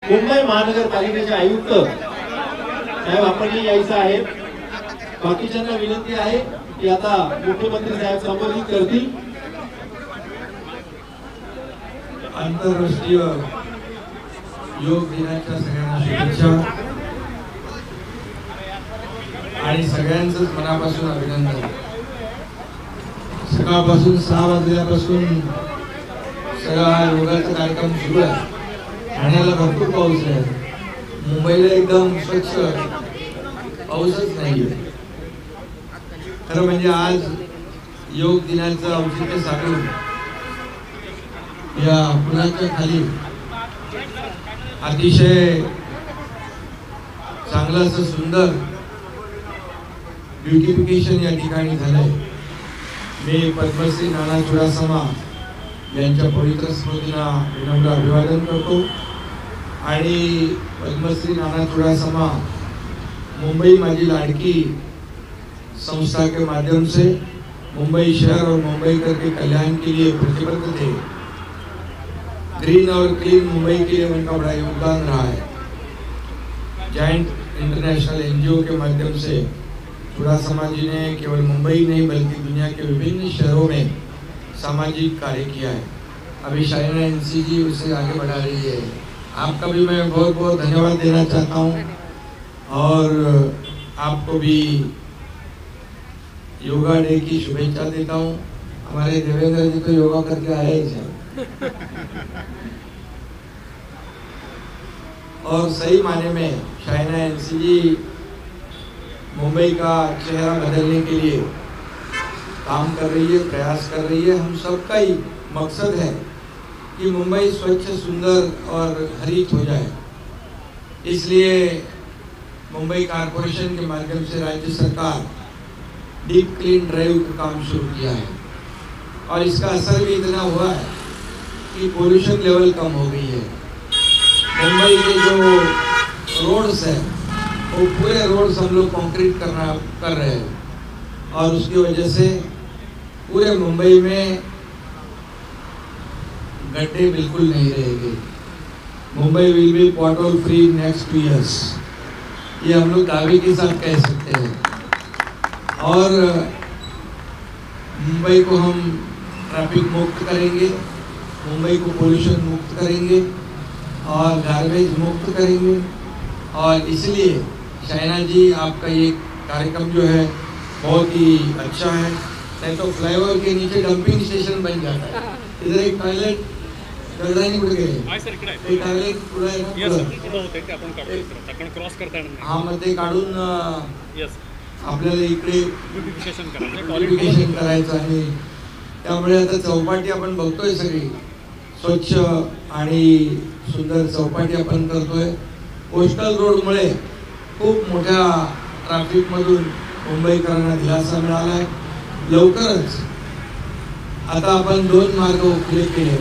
मुंबई महानगरपालिकेचे आयुक्त साहेब आपणही यायचं आहे। बाकीच्यांना विनंती आहे की आता मुख्यमंत्री साहेब संबोधित करतील। आंतरराष्ट्रीय योग दिनाच्या सगळ्यांना शुभेच्छा आणि सगळ्यांचंच मनापासून अभिनंदन। सकाळपासून 6 वाजल्यापासून सगळा योगाचा कार्यक्रम सुरू आहे। ठाण्याला भरपूर पाऊस आहे, मुंबईला एकदम स्वच्छ पाऊसच नाहीये। खरं म्हणजे आज योग दिनाचं औचित्य साधून या पुलाच्या खाली अतिशय चांगलं असं सुंदर ब्युटिफिकेशन या ठिकाणी झालंय। मी पद्मश्री नाना चुडासमा यांच्या पवित्र स्मृतीला विनम्र अभिवादन करतो आणि पद्मश्री नाना चुडासमा मुंबई माझी लाडकी संस्था के माध्यम से मुंबई शहर और मुंबईकर के कल्याण के लिए प्रतिबद्ध थे। ग्रीन और क्लीन मुंबई के लिए उनका बड़ा योगदान रहा है। जायंट इंटरनेशनल एनजीओ के माध्यम से चुडासमा जी ने केवल मुंबई नहीं बल्कि दुनिया के विभिन्न शहरों में सामाजिक कार्य किया है। अभी शाइना एनसी जी उसे आगे बढ़ा रही है। आपका भी मैं बहुत बहुत धन्यवाद देना चाहता हूँ और आपको भी योगा डे की शुभेच्छा देता हूँ। हमारे देवेंद्र जी तो योगा करके आए ही हैं और सही माने में शाइना एनसी जी मुंबई का चेहरा बदलने के लिए काम कर रही है, प्रयास कर रही है। हम सबका ही मकसद है कि मुंबई स्वच्छ, सुंदर और हरित हो जाए। इसलिए मुंबई कॉरपोरेशन के माध्यम से राज्य सरकार डीप क्लीन ड्राइव का काम शुरू किया है और इसका असर भी इतना हुआ है कि पोल्यूशन लेवल कम हो गई है। मुंबई के जो रोड्स हैं वो पूरे रोड्स हम लोग कंक्रीट कर रहे हैं और उसकी वजह से पूरे मुंबई में गड्ढे बिल्कुल नहीं रहेंगे। Mumbai will be pothole free next 2 years, ये हम लोग दावे के साथ कह सकते हैं। और मुंबई को हम ट्रैफिक मुक्त करेंगे, मुंबई को पोल्यूशन मुक्त करेंगे और गार्बेज मुक्त करेंगे। और इसलिए शाइना जी आपका ये कार्यक्रम जो है बहुत ही अच्छा है। नहीं तो फ्लाईओवर के नीचे डंपिंग स्टेशन बन जाता है। इधर एक टॉयलेट गरदानी कुठे गेले, टॉयलेट क्रॉस करताना हा मध्ये काढून आपल्याला इकडे ब्युटिफिकेशन करायचं आणि त्यामुळे आता चौपाटी आपण बघतोय सगळी स्वच्छ आणि सुंदर चौपाटी आपण करतोय। कोस्टल रोडमुळे खूप मोठ्या ट्रॅफिक मधून मुंबईकरांना दिलासा मिळाला आहे। लवकरच आता आपण 2 मार्ग खुले केले।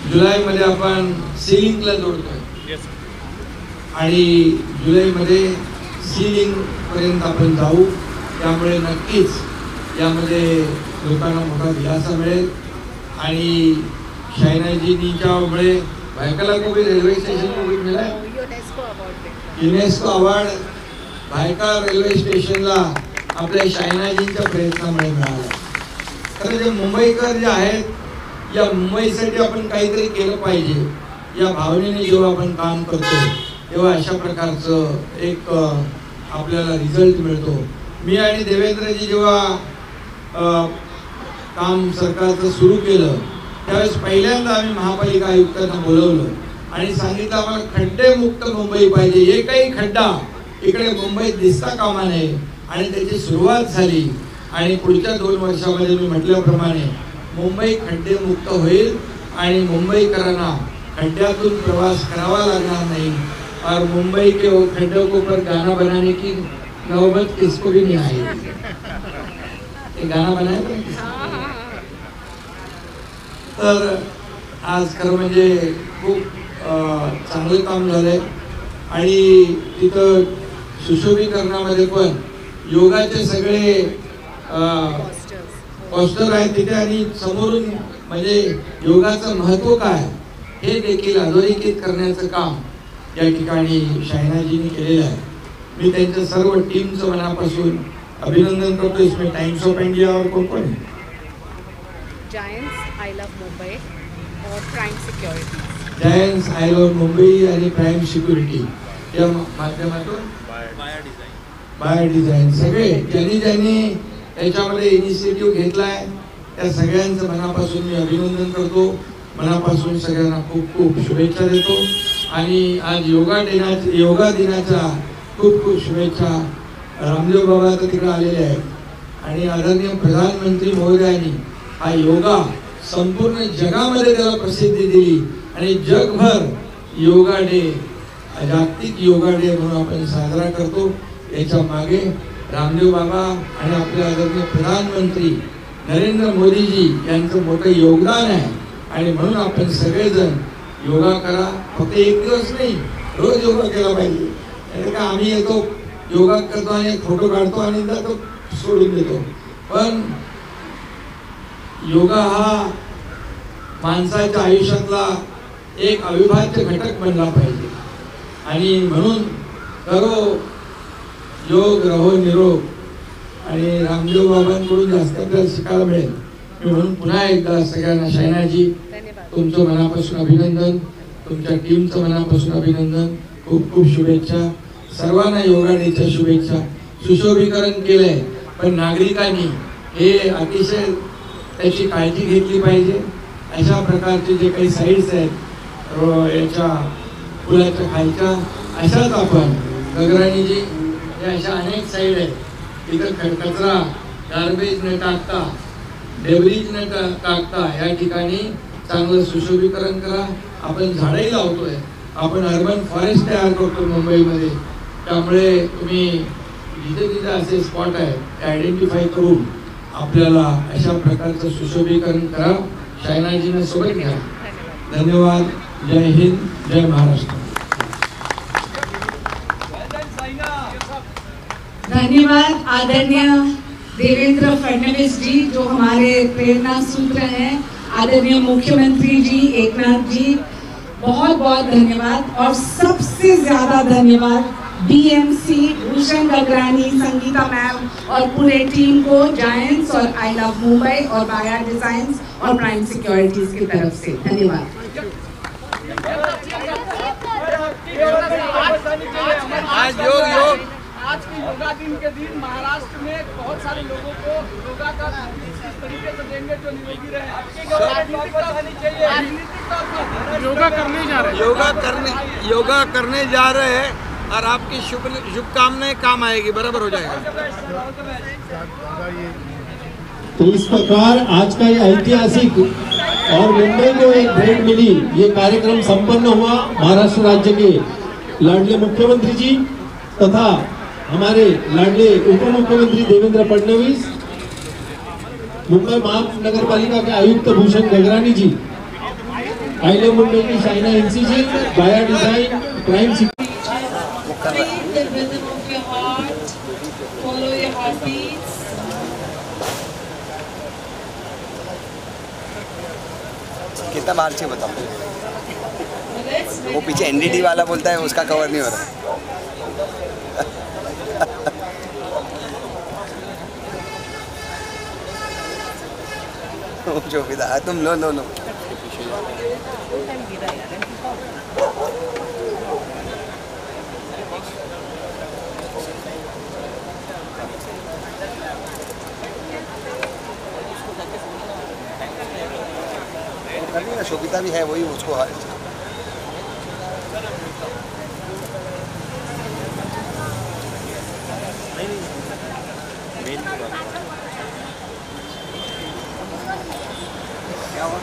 जुलैमध्ये आपण सीलिंगला जोडतोय आणि जुलैमध्ये सीलिंग पर्यंत आपण जाऊ। त्यामुळे नक्कीच यामध्ये लोकांना मोठा दिलासा मिळेल आणि शाइनाजींच्यामुळे भायखला को भी रेलवे स्टेशन को भी मिला है युनेस्को अवार्ड। भायखला रेल्वे स्टेशनला आपल्या शाइनाजींच्या प्रयत्नामुळे मिळाला। खरं जे मुंबईकर जे आहेत या मुंबईसाठी आपण काहीतरी केलं पाहिजे या भावनेने जेव्हा आपण काम करतो तेव्हा अशा प्रकारचं एक आपल्याला रिझल्ट मिळतो। मी आणि देवेंद्रजी जेव्हा काम सरकारचं सुरू केलं त्यावेळेस पहिल्यांदा आम्ही महापालिका आयुक्तांना बोलवलं आणि सांगितलं आम्हाला खड्डेमुक्त मुंबई पाहिजे। एकही खड्डा इकडे मुंबईत दिसता कामा नये आणि त्याची सुरुवात झाली आणि पुढच्या 2 वर्षामध्ये मी म्हटल्याप्रमाणे मुंबई खड्डेमुक्त होईल आणि मुंबईकरांना खड्ड्यातून प्रवास करावा लागणार नाही और मुंबई के खड्डों के ऊपर गाना बनाने की नौबत किसको भी नहीं आएगी। ये गाना बनाया तर आज खरं म्हणजे खूप चांगलं काम झालंय आणि तिथं सुशोभीकरणामध्ये पण योगाचे सगळे पोस्टर आहेत तिथे आणि समोरून म्हणजे योगाचं महत्त्व काय हे देखील अधोरेखित करण्याचं काम या ठिकाणी शायनाजींनी केलेलं आहे. मी त्यांच्या सर्व टीमचं मनापासून अभिनंदन करतो. इसमें टाइम्स ऑफ इंडिया और कोण कोण आहे? जायंट्स आय लव्ह मुंबई और prime security. Giants I love Mumbai आणि प्राईम सिक्युरिटी या माध्यमातून बाय डिझाईन सगळे ज्यांनी याच्यामध्ये इनिशिएटिव्ह घेतलाय त्या सगळ्यांचं मनापासून मी अभिनंदन करतो. मनापासून सगळ्यांना खूप खूप शुभेच्छा देतो. आणि आज योगा दिनाच्या खूप खूप शुभेच्छा. रामदेव बाबा तर तिकडे आलेले आहेत आणि आदरणीय प्रधानमंत्री महोदयांनी हा योगा संपूर्ण जगामध्ये त्याला प्रसिद्धी दिली आणि जगभर योगा डे, जागतिक योगा डे म्हणून आपण साजरा करतो. याच्या मागे रामदेव बाबा आणि आपले आदरणीय प्रधानमंत्री नरेंद्र मोदीजी यांचं मोठं योगदान आहे. आणि म्हणून आपण सगळेजण योगा करा. फक्त एक दिवस नाही, रोज योगा केला पाहिजे. नाही का आम्ही येतो योगा करतो आणि फोटो काढतो आणि तो सोडून देतो. पण योगा हा माणसाच्या आयुष्यातला एक अविभाज्य घटक बनला पाहिजे. आणि म्हणून करो योग रहो निरोग. आणि रामदेव बाबांकडून जास्त आपल्याला शिकायला मिळेल. म्हणून पुन्हा एकदा सगळ्यांना शायनाजी तुमचं मनापासून अभिनंदन, तुमच्या टीमचं मनापासून अभिनंदन, खूप खूप शुभेच्छा. सर्वांना योगा डेच्या शुभेच्छा. सुशोभीकरण केलंय पण नागरिकांनी हे अतिशय त्याची काळजी घेतली पाहिजे. अशा प्रकारचे जे काही साईड्स आहेत याच्या फुलाच्या खालच्या अशाच आपण गगराणीजी या अशा अनेक साईड आहेत. तिथं कचरा गार्बेज न टाकता, डेब्रिज न टाकता या ठिकाणी चांगलं सुशोभीकरण करा. आपण झाडंही लावतोय, आपण अर्बन फॉरेस्ट तयार करतो मुंबईमध्ये. त्यामुळे तुम्ही जिथे जिथे असे स्पॉट आहेत ते आयडेंटिफाय करून आपल्याला अशा प्रकारचं सुशोभीकरण करा. शायनाजींना सोबत घ्या. धन्यवाद. जय हिंद, जय महाराष्ट्र. धन्यवाद आदरणीय देवेंद्र फडणवीस जी जो हमारे प्रेरणा सूत्र हैं. आदरणीय मुख्यमंत्री जी एकनाथ जी, बहुत बहुत धन्यवाद. और सबसे ज्यादा धन्यवाद बीएमसी, भूषण गगरानी, संगीता मैम और पूरे टीम को जायंट्स और आई लव मुंबई और बाया डिजाइन्स और प्राइम सिक्योरिटीज की तरफ से धन्यवाद. आज के योगा दिन के दिन महाराष्ट्र में बहुत सारे लोगों को योगा का इस तरीके से देंगे जो निरोगी रहे. योगा करने जा रहे हैं और आपकी शुभकामनाएं काम आएगी. बराबर हो जाएगा. तो इस प्रकार आज का ये ऐतिहासिक और मुंबई को एक भेंट मिली, ये कार्यक्रम संपन्न हुआ. महाराष्ट्र राज्य के लाडले मुख्यमंत्री जी तथा हमारे लाडले उप मुख्यमंत्री देवेंद्र फडणवीस, मुंबई महानगर पालिका के आयुक्त भूषण गगरानी जी, आई लव मुंबई की शाइना एनसी जी, बाया डिजाइन, प्राइम सिक्योरिटी. कितना बाहर से बताओ. वो पीछे एनडीटी वाला बोलता है उसका कवर नहीं हो रहा. जो भी था तुम लो लो लो. करनी ना, शोभिता भी है वही उसको. क्या हुआ?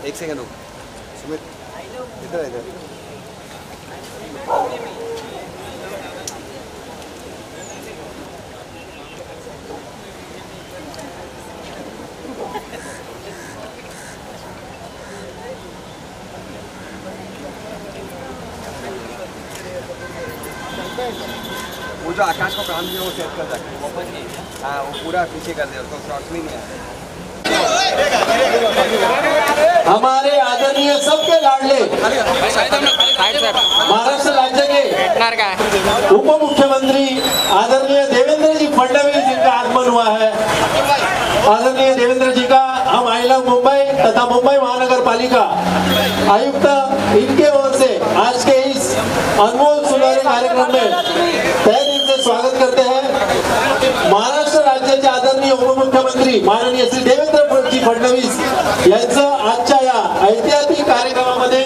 एक सेकंड रुक सुमित, इधर इधर. वो जो आकाश को काम दिया वो सेट कर दे। हाँ वो पूरा पीछे कर दे, उसको शॉर्ट्स में नहीं आया। हमारे आदरणीय सबके लाडले महाराष्ट्र राज्य के उप मुख्यमंत्री आदरणीय देवेंद्र जी फडणवीस जिनका आगमन हुआ है। आदरणीय देवेंद्र जी का हम आई लव मुंबई तथा मुंबई महानगर पालिका आयुक्त इनके ओर से आज के इस अनमोल सुनहरे कार्यक्रम में तहे दिल से स्वागत करते हैं। महाराष्ट्र राज्याचे आदरणीय उपमुख्यमंत्री माननीय श्री देवेंद्र जी फडणवीस यांचं आजच्या या ऐतिहासिक कार्यक्रमामध्ये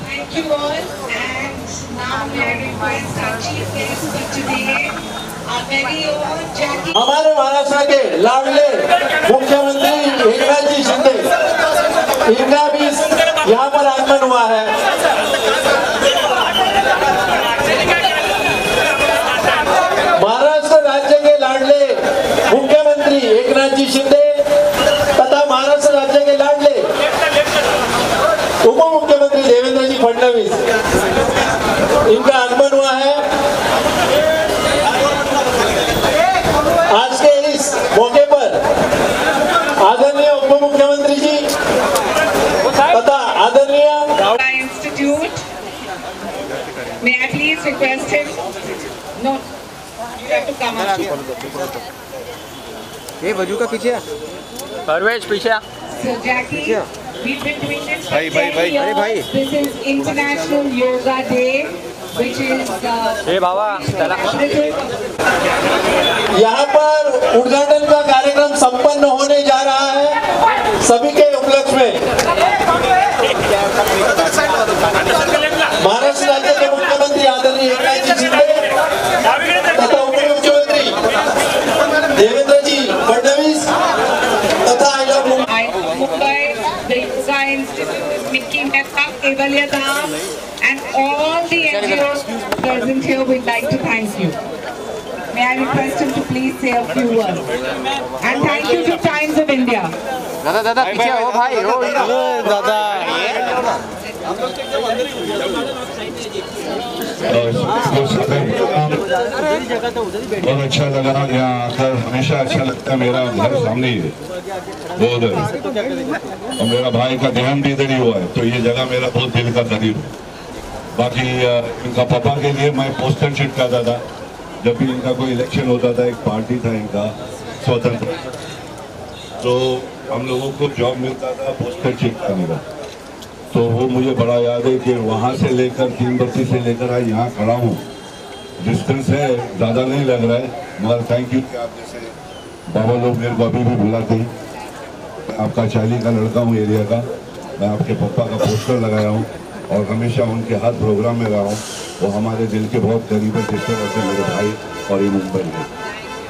Thank you all, and now may I request our chief guest for today, our very own Jackie. हमारे महाराष्ट्र के लाडले मुख्यमंत्री एकनाथ जी शिंदे इनका भी यहाँ पर आगमन हुआ है। महाराष्ट्र राज्य के लाडले मुख्यमंत्री एकनाथ जी शिंदे तथा महाराष्ट्र राज्य के लाडले उप मुख्यमंत्री देवेंद्र जी फडणवीस इनका आगमन हुआ है। आज के इस मौके पर आदरणीय उप मुख्यमंत्री जी तथा आदरणीय Institute. May I please request him? No, you have to come up here. ये वजू का पीछे परवेज पीछे। So Jackie, we've been doing this for भाई, 10 भाई, years. अरे भाई। This is International Yoga Day, which is ए बाबा चला। यहाँ पर उद्घाटन का कार्यक्रम संपन्न होने जा रहा है। सभी के उपलक्ष्य में महाराष्ट्र राज्य के मुख्यमंत्री आदरणीय एकनाथ जी शिंदे तथा उप मुख्यमंत्री देवेंद्र जी फडणवीस तथा I love Mumbai, the Yoga Institute, Mickey Mecca, Kevalya Dham, and all the NGOs present here, we'd like to thank you. May I request him to please say a few words. And thank you to Times of India. दादा दादा पीछे हो भाई हो दादा। बहुत अच्छा लगा यहाँ आकर, हमेशा अच्छा लगता है। मेरा घर सामने ही है वो उधर, और मेरा भाई का देहांत भी इधर ही हुआ है, तो ये जगह मेरा बहुत दिल का करीब है। बाकी इनका पापा के लिए मैं पोस्टर चिपकाता था जब भी इनका कोई इलेक्शन होता था। एक पार्टी था इनका स्वतंत्र, तो हम लोगों को जॉब मिलता था पोस्टर चिपकाने का, तो वो मुझे बड़ा याद है कि वहाँ से लेकर 3 बत्ती से लेकर आज यहाँ खड़ा हूँ। डिस्टेंस है, ज़्यादा नहीं लग रहा है, मगर थैंक यू कि आप जैसे बाबा लोग मेरे को अभी भी बुलाते हैं। मैं आपका चाली का लड़का हूँ एरिया का, मैं आपके पापा का पोस्टर लगाया हूँ और हमेशा उनके हर प्रोग्राम में रहा हूँ। वो हमारे दिल के बहुत करीब है, जिस तरह से मेरे भाई और ये मुंबई है।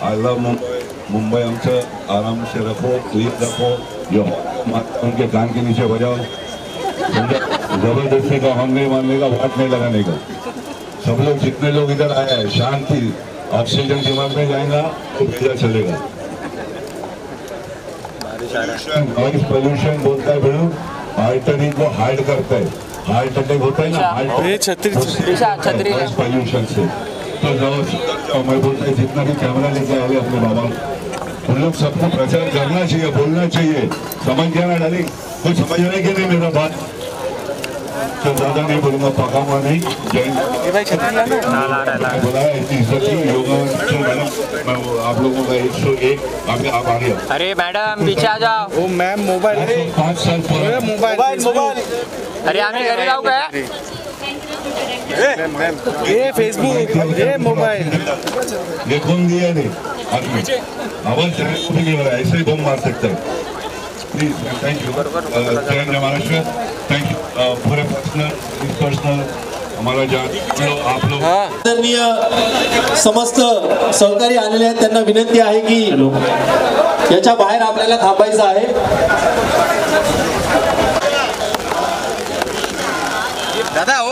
I love Mumbai. मुंबई हमसे आराम से रखो, क्लीन रखो, जो उनके कान के नीचे बजाओ। जबरदस्ती का हम नहीं मानने का, बात नहीं लगाने का। सब लोग जितने लोग इधर आए हैं, शांति, ऑक्सीजन दिमाग में जाएगा तो भेजा चलेगा। नॉइस पोल्यूशन बोलता है बड़ू, हार्ट अटैक को हाइड करता है। हार्ट अटैक होता है ना, नॉइस पोल्यूशन से। तो जाओ, मैं बोलता है जितना भी कैमरा लेके आए अपने बाबा, उन लोग सबको प्रचार करना चाहिए, बोलना चाहिए। समझ गया ना डाली? कुछ समझ रहे कि नहीं मेरा बात? तो ज़्यादा नहीं बोलूँगा, पका हुआ नहीं। बुलाया इतनी इज्जत की योगा मैडम, मैं आप लोगों का 101 आप आ गया। अरे मैडम पीछे आ जाओ। ओ मैम मोबाइल 5 साल पुराना मोबाइल अरे आम्ही घरी जाऊ काय? ये फेसबुक ये मोबाइल ये कौन दिया नहीं आदमी, आवाज भी नहीं हो रहा है, ऐसे ही बम मार सकता है। प्लीज थैंक यू जय महाराष्ट्र। थैंक यू पूरे पर्सनल हमारा जान आप लोग आदरणीय समस्त सहकारी आलेले आहेत, त्यांना विनंती आहे की याच्या बाहेर आपल्याला थांबायचं आहे। दादा हो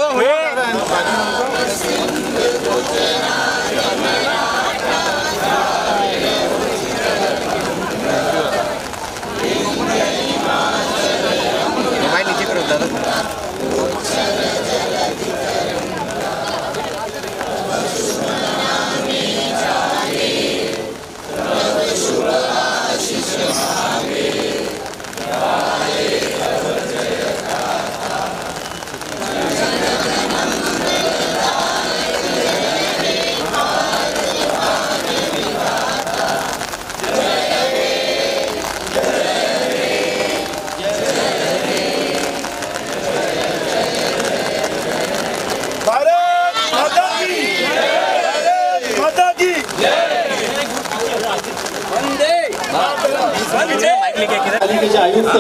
महानगरपालिकेचे आयुक्त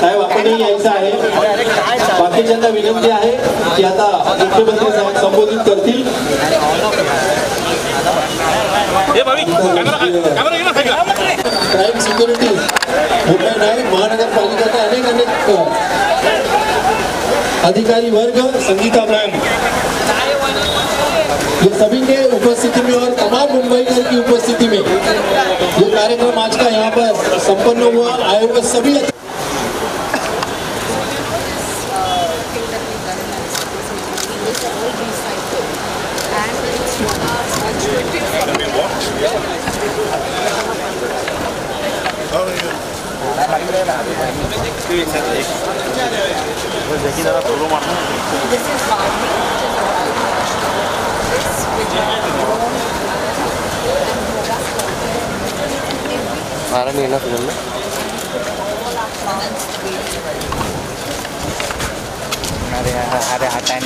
साहेब आपणही यायचं आहे. बाकीच्यांना विनंती आहे की आता मुख्यमंत्री साहेब संबोधित करतील. क्राईम सिक्युरिटी मुंबई महानगरपालिका के अनेक अधिकारी वर्ग, संगीता मैम, ये सभी के उपस्थिति में और तमाम मुंबईकर की उपस्थिति में ये कार्यक्रम आज का यहाँ पर संपन्न हुआ. आए हुए सभी मारा नहीं ना फिल्म में. अरे हटाएं.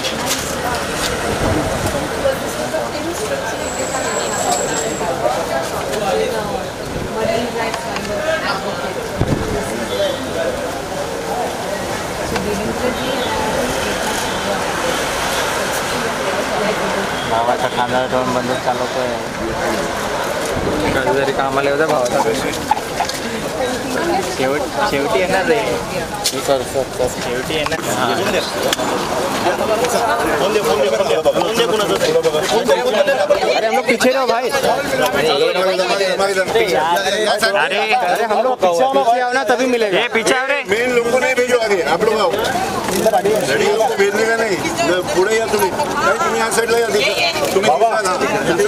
भावाचा खांदा ठेवून बंदच चालवतोय. कधीतरी कामाला होत्या भावाचा. शेवटी येणार रे. शेवटी येणार. अरे हम लोग पीछे रहो भाई. अरे हम लोग पीछे आओ ना तभी मिलेगा. ये पीछे आओ रे. मेन लोगों को नहीं भेजो आगे. आप लोग आओ. लड़कियों को भेजने का नहीं. पुढे या तुम्ही. तुम्ही या साईडला या. तुम्ही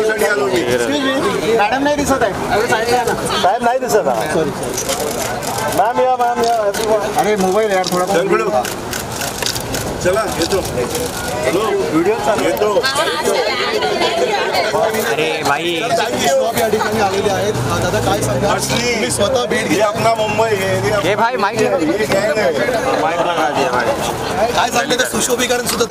साठी आलो मी. मॅडम नाही दिसत आहे. साहेब नाही दिसत आहे. सॉरी मॅम या अरे मोबाईल यार थोडा. चला येतो. हॅलो व्हिडिओ चालू येतो. अरे भाई या ठिकाणी आलेले आहेत. दादा काय सांगा. तुम्ही स्वतः भेट घ्या. आपला मुंबई हे भाई माईक काय सांगते ते सुशोभीकरण सुद्धा